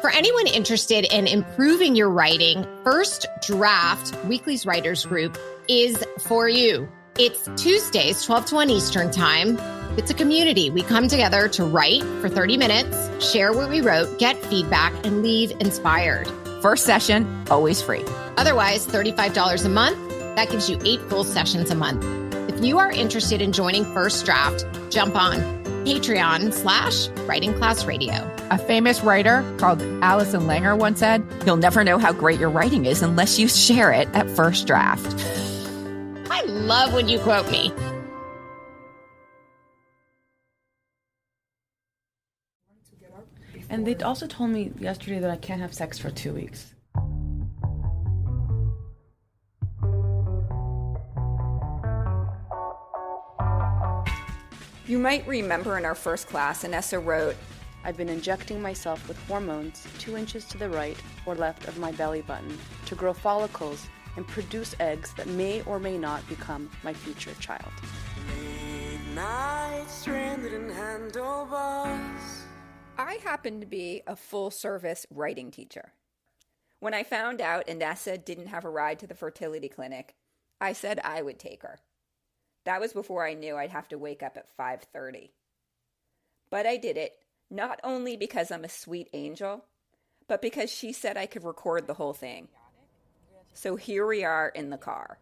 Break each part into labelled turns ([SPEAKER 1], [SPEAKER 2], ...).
[SPEAKER 1] For anyone interested in improving your writing, First Draft, Weekly's writers group, is for you. It's Tuesdays, 12 to 1 Eastern time. It's a community. We come together to write for 30 minutes, share what we wrote, get feedback, and leave inspired.
[SPEAKER 2] First session, always free.
[SPEAKER 1] Otherwise, $35 a month. That gives you 8 full sessions a month. If you are interested in joining First Draft, jump on Patreon/Writing Class Radio.
[SPEAKER 2] A famous writer called Alison Langer once said, "You'll never know how great your writing is unless you share it at First Draft."
[SPEAKER 1] I love when you quote me.
[SPEAKER 3] And they also told me yesterday that I can't have sex for 2 weeks.
[SPEAKER 4] You might remember in our first class, Inessa wrote,
[SPEAKER 3] I've been injecting myself with hormones 2 inches to the right or left of my belly button to grow follicles and produce eggs that may or may not become my future child.
[SPEAKER 5] Late night, stranded in handlebars.
[SPEAKER 4] I happen to be a full-service writing teacher. When I found out Inessa didn't have a ride to the fertility clinic, I said I would take her. That was before I knew I'd have to wake up at 5:30. But I did it, not only because I'm a sweet angel, but because she said I could record the whole thing. So here we are in the car.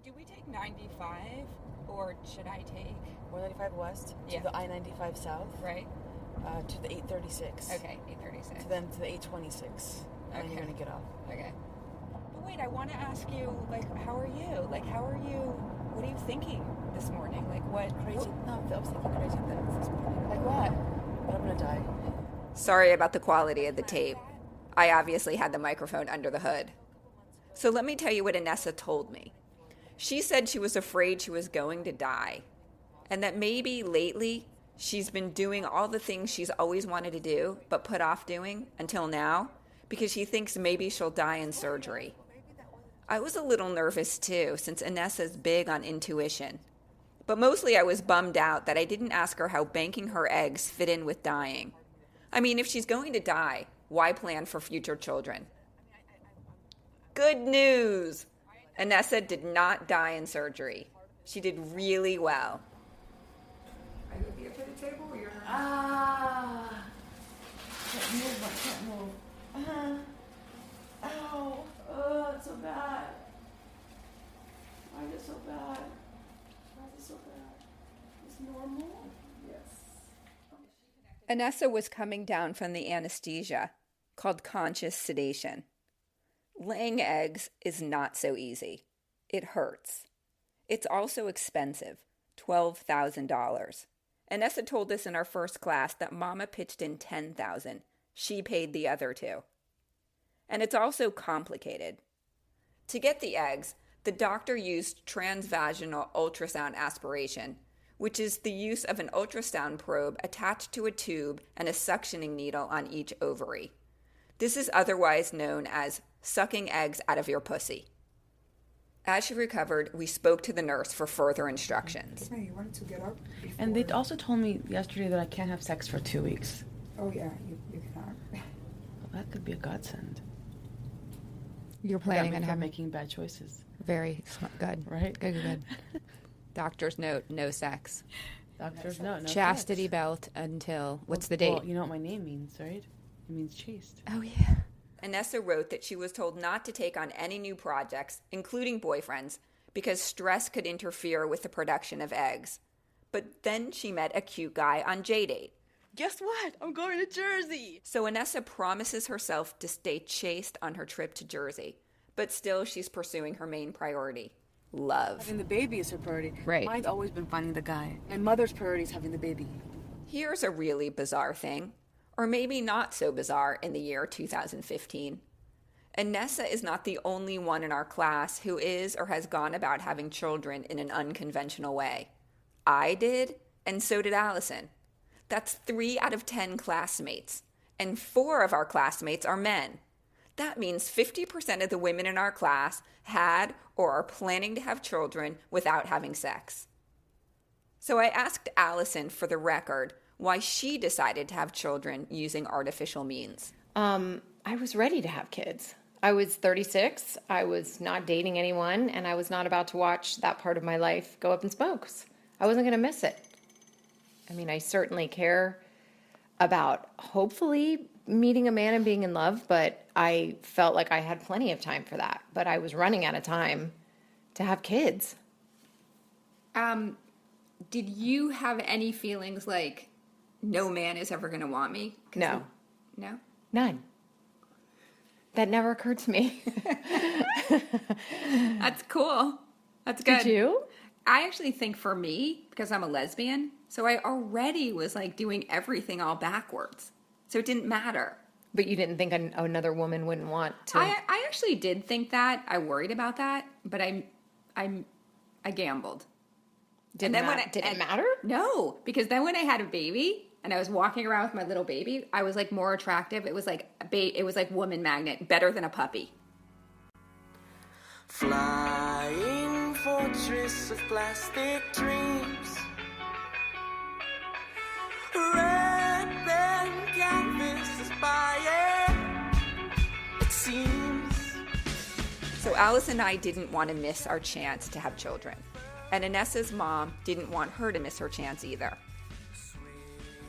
[SPEAKER 6] Do we take 95, or should I take
[SPEAKER 3] 495 West to the I-95 South,
[SPEAKER 6] right?
[SPEAKER 3] To the 836.
[SPEAKER 6] Okay, 836.
[SPEAKER 3] Then to the 826. And then you're going to get off.
[SPEAKER 6] Okay. But wait, I want to ask you, how are you? What are you thinking this morning? What?
[SPEAKER 3] Crazy? No, I was thinking crazy things this morning. Like what? But I'm going to die.
[SPEAKER 4] Sorry about the quality of the tape. I obviously had the microphone under the hood. So let me tell you what Inessa told me. She said she was afraid she was going to die, and that maybe lately she's been doing all the things she's always wanted to do but put off doing until now because she thinks maybe she'll die in surgery. I was a little nervous too, since Inessa's big on intuition. But mostly I was bummed out that I didn't ask her how banking her eggs fit in with dying. I mean, if she's going to die, why plan for future children? Good news! Inessa did not die in surgery. She did really well.
[SPEAKER 5] Are you here to the table or you're not?
[SPEAKER 3] Can't move, I can't move. Ow. Oh, it's so bad. Why is it so bad? Why is it so bad? It's normal? Yes.
[SPEAKER 4] Inessa was coming down from the anesthesia, called conscious sedation. Laying eggs is not so easy. It hurts. It's also expensive, $12,000. Inessa told us in our first class that Mama pitched in $10,000. She paid the other $2,000. And it's also complicated. To get the eggs, the doctor used transvaginal ultrasound aspiration, which is the use of an ultrasound probe attached to a tube and a suctioning needle on each ovary. This is otherwise known as sucking eggs out of your pussy. As she recovered, we spoke to the nurse for further instructions.
[SPEAKER 5] Hey, you wanted to get up before...
[SPEAKER 3] And they also told me yesterday that I can't have sex for 2 weeks.
[SPEAKER 5] Oh, yeah, you cannot.
[SPEAKER 3] Well, that could be a godsend.
[SPEAKER 7] You're planning on
[SPEAKER 3] making bad choices.
[SPEAKER 7] very smart. Good.
[SPEAKER 3] Right?
[SPEAKER 7] Good. Doctor's note, no sex.
[SPEAKER 3] Doctor's note, no
[SPEAKER 7] Chastity
[SPEAKER 3] sex.
[SPEAKER 7] belt until, what's the date?
[SPEAKER 3] Well, you know what my name means, right? It means chaste.
[SPEAKER 7] Oh, yeah.
[SPEAKER 4] Inessa wrote that she was told not to take on any new projects, including boyfriends, because stress could interfere with the production of eggs. But then she met a cute guy on J-Date.
[SPEAKER 3] Guess what? I'm going to Jersey.
[SPEAKER 4] So Inessa promises herself to stay chaste on her trip to Jersey. But still, she's pursuing her main priority, love.
[SPEAKER 3] Having the baby is her priority.
[SPEAKER 7] Right.
[SPEAKER 3] Mine's always been finding the guy. My mother's priority is having the baby.
[SPEAKER 4] Here's a really bizarre thing, or maybe not so bizarre in the year 2015. Inessa is not the only one in our class who is or has gone about having children in an unconventional way. I did, and so did Allison. That's 3 out of 10 classmates, and 4 of our classmates are men. That means 50% of the women in our class had or are planning to have children without having sex. So I asked Allison for the record why she decided to have children using artificial means.
[SPEAKER 1] I was ready to have kids. I was 36. I was not dating anyone, and I was not about to watch that part of my life go up in smokes. I wasn't going to miss it. I mean, I certainly care about hopefully meeting a man and being in love, but I felt like I had plenty of time for that. But I was running out of time to have kids.
[SPEAKER 4] Did you have any feelings like no man is ever going to want me?
[SPEAKER 1] No.
[SPEAKER 4] No?
[SPEAKER 1] None. That never occurred to me.
[SPEAKER 4] That's cool. That's good.
[SPEAKER 1] Did you?
[SPEAKER 4] I actually think for me, because I'm a lesbian, so I already was like doing everything all backwards. So it didn't matter.
[SPEAKER 1] But you didn't think another woman wouldn't want to?
[SPEAKER 4] I actually did think that. I worried about that, but I gambled.
[SPEAKER 1] Did it matter?
[SPEAKER 4] No, because then when I had a baby and I was walking around with my little baby, I was like more attractive. It was like woman magnet, better than a puppy.
[SPEAKER 5] Flying fortress of plastic dreams. Red pen canvas is buying, it seems.
[SPEAKER 4] So Alice and I didn't want to miss our chance to have children. And Inessa's mom didn't want her to miss her chance either.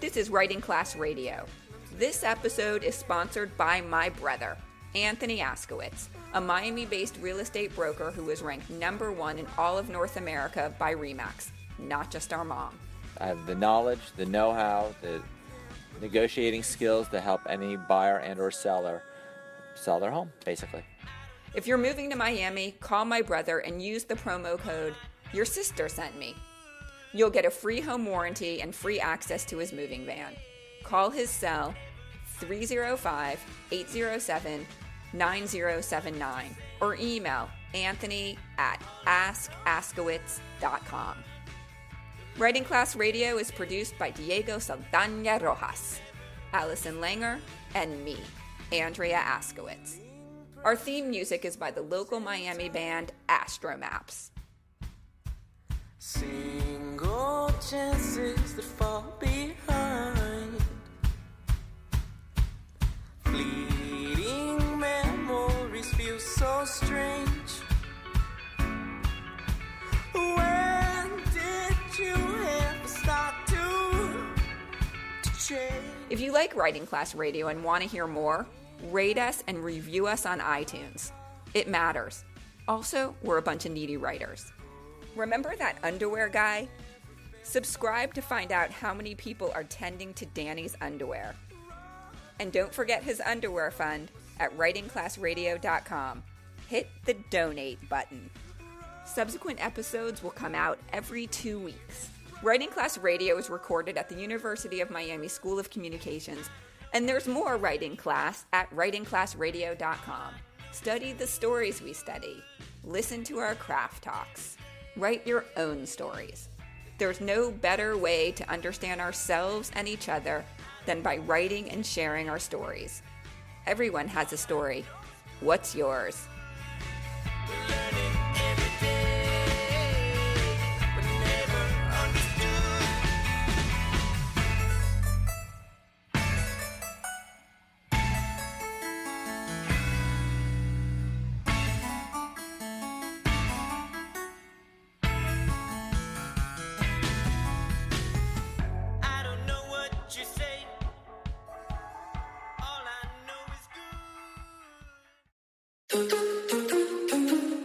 [SPEAKER 4] This is Writing Class Radio. This episode is sponsored by my brother, Anthony Askowitz, a Miami-based real estate broker who was ranked #1 in all of North America by RE/MAX, not just our mom.
[SPEAKER 8] I have the knowledge, the know-how, the negotiating skills to help any buyer and or seller sell their home, basically.
[SPEAKER 4] If you're moving to Miami, call my brother and use the promo code Your Sister Sent Me. You'll get a free home warranty and free access to his moving van. Call his cell 305-807-9079 or email anthony@askaskowitz.com. Writing Class Radio is produced by Diego Saldana Rojas, Allison Langer, and me, Andrea Askowitz. Our theme music is by the local Miami band Astromaps.
[SPEAKER 5] Single chances that fall behind. Fleeting memories feel so strange. When did you ever start to change?
[SPEAKER 4] If you like Writing Class Radio and want to hear more, rate us and review us on iTunes. It matters. Also, we're a bunch of needy writers. Remember that underwear guy? Subscribe to find out how many people are tending to Danny's underwear. And don't forget his underwear fund at writingclassradio.com. Hit the donate button. Subsequent episodes will come out every 2 weeks. Writing Class Radio is recorded at the University of Miami School of Communications, and there's more Writing Class at writingclassradio.com. Study the stories we study. Listen to our craft talks. Write your own stories. There's no better way to understand ourselves and each other than by writing and sharing our stories. Everyone has a story. What's yours?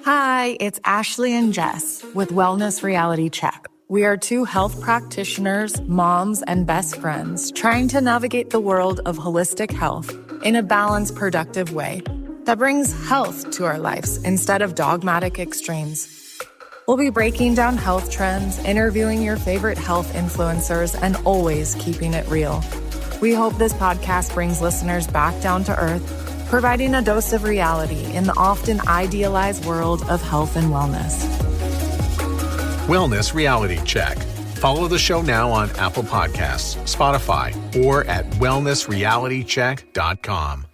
[SPEAKER 9] Hi, it's Ashley and Jess with Wellness Reality Check. We are two health practitioners, moms, and best friends trying to navigate the world of holistic health in a balanced, productive way that brings health to our lives instead of dogmatic extremes. We'll be breaking down health trends, interviewing your favorite health influencers, and always keeping it real. We hope this podcast brings listeners back down to earth, providing a dose of reality in the often idealized world of health and wellness.
[SPEAKER 10] Wellness Reality Check. Follow the show now on Apple Podcasts, Spotify, or at wellnessrealitycheck.com.